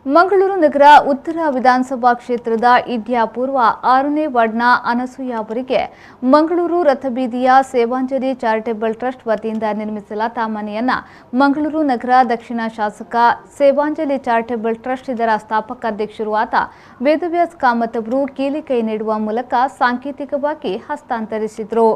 ಮಂಗಳೂರು ನಗರ ಉತ್ತರ ವಿಧಾನಸಭಾ ಕ್ಷೇತ್ರದ ಇಡ್ಯಾ ಪೂರ್ವ 6ನೇ ವಾರ್ಡ್ನ ಅನಸೂಯ ಅವರಿಗೆ ಮಂಗಳೂರು ರಥಬೀದಿಯ ಸೇವಾಂಜಲಿ ಚಾರಿಟೇಬಲ್ ಟ್ರಸ್ಟ್ ವತಿಯಿಂದ ನಿರ್ಮಿಸಲಾದ ಮನೆಯನ್ನ ಮಂಗಳೂರು ನಗರ ದಕ್ಷಿಣ ಶಾಸಕ ಸೇವಾಂಜಲಿ ಚಾರಿಟೇಬಲ್ ಟ್ರಸ್ಟ್ ಇದರ ಸ್ಥಾಪಕ ಅಧ್ಯಕ್ಷರೂ ಆದ ವೇದವ್ಯಾಸ್ ಕಾಮತ್ ಅವರು ಕೀಲಿಕೈ ನೀಡುವ ಮೂಲಕ ಸಾಂಕೇತಿಕವಾಗಿ ಹಸ್ತಾಂತರಿಸಿದರು।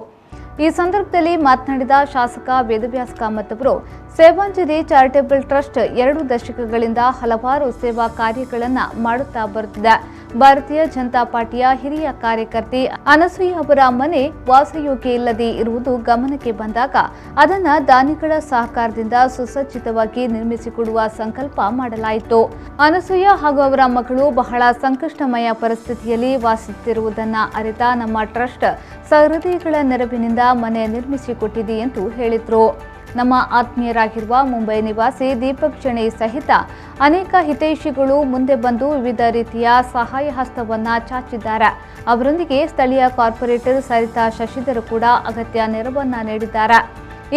ಈ ಸಂದರ್ಭದಲ್ಲಿ ಮಾತನಾಡಿದ ಶಾಸಕ ವೇದವ್ಯಾಸ್ ಕಾಮತ್ ಅವರು ಸೇವಾಂಜಲಿ ಚಾರಿಟೇಬಲ್ ಟ್ರಸ್ಟ್ 2 ದಶಕಗಳಿಂದ ಹಲವಾರು ಸೇವಾ ಕಾರ್ಯಗಳನ್ನು ಮಾಡುತ್ತಾ ಬರುತ್ತಿದೆ। ಭಾರತೀಯ ಜನತಾ ಪಾರ್ಟಿಯ ಹಿರಿಯ ಕಾರ್ಯಕರ್ತೆ ಅನಸೂಯ ಅವರ ಮನೆ ವಾಸಯೋಗ್ಯ ಇಲ್ಲದೆ ಇರುವುದು ಗಮನಕ್ಕೆ ಬಂದಾಗ ಅದನ್ನು ದಾನಿಗಳ ಸಹಕಾರದಿಂದ ಸುಸಜ್ಜಿತವಾಗಿ ನಿರ್ಮಿಸಿಕೊಡುವ ಸಂಕಲ್ಪ ಮಾಡಲಾಯಿತು। ಅನಸೂಯ ಹಾಗೂ ಅವರ ಮಗಳು ಬಹಳ ಸಂಕಷ್ಟಮಯ ಪರಿಸ್ಥಿತಿಯಲ್ಲಿ ವಾಸಿಸುತ್ತಿರುವುದನ್ನು ಅರಿತ ನಮ್ಮ ಟ್ರಸ್ಟ್ ಸಹೃದಯಗಳ ನೆರವಿನಿಂದ ಮನೆ ನಿರ್ಮಿಸಿಕೊಟ್ಟಿದೆ ಎಂದು ಹೇಳಿದರು। ನಮ್ಮ ಆತ್ಮೀಯರಾಗಿರುವ ಮುಂಬೈ ನಿವಾಸಿ ದೀಪಕ್ ಶೆಣೈ ಸಹಿತ ಅನೇಕ ಹಿತೈಷಿಗಳು ಮುಂದೆ ಬಂದು ವಿವಿಧ ರೀತಿಯ ಸಹಾಯ ಹಸ್ತವನ್ನು ಚಾಚಿದ್ದಾರೆ। ಅವರೊಂದಿಗೆ ಸ್ಥಳೀಯ ಕಾರ್ಪೊರೇಟರ್ ಸರಿತಾ ಶಶಿಧರ್ ಕೂಡ ಅಗತ್ಯ ನೆರವನ್ನು ನೀಡಿದ್ದಾರೆ।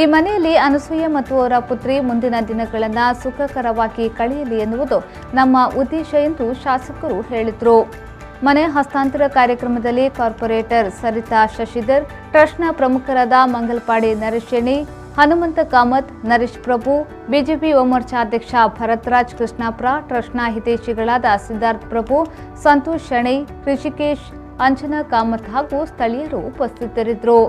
ಈ ಮನೆಯಲ್ಲಿ ಅನಸೂಯ ಮತ್ತು ಅವರ ಪುತ್ರಿ ಮುಂದಿನ ದಿನಗಳನ್ನು ಸುಖಕರವಾಗಿ ಕಳೆಯಲಿ ಎನ್ನುವುದು ನಮ್ಮ ಉದ್ದೇಶ ಎಂದು ಶಾಸಕರು ಹೇಳಿದರು। ಮನೆ ಹಸ್ತಾಂತರ ಕಾರ್ಯಕ್ರಮದಲ್ಲಿ ಕಾರ್ಪೊರೇಟರ್ ಸರಿತಾ ಶಶಿಧರ್, ಟ್ರಸ್ಟ್ನ ಪ್ರಮುಖರಾದ ಮಂಗಲ್ಪಾಡಿ ನರೇಶ್ ಶೆಣೈ, ಹನುಮಂತ ಕಾಮತ್, ನರೇಶ್ ಪ್ರಭು, ಬಿಜೆಪಿ ಯುವಮೋರ್ಚಾ ಅಧ್ಯಕ್ಷ ಭರತ್ರಾಜ್ ಕೃಷ್ಣಾಪುರ, ಟ್ರಸ್ಟ್ನ ಹಿತೈಷಿಗಳಾದ ಸಿದ್ಧಾರ್ಥ್ ಪ್ರಭು, ಸಂತೋಷ್ ಶೆಣೈ, ಋಷಿಕೇಶ್, ಅಂಜನಾ ಕಾಮತ್ ಹಾಗೂ ಸ್ಥಳೀಯರು ಉಪಸ್ಥಿತರಿದ್ದರು।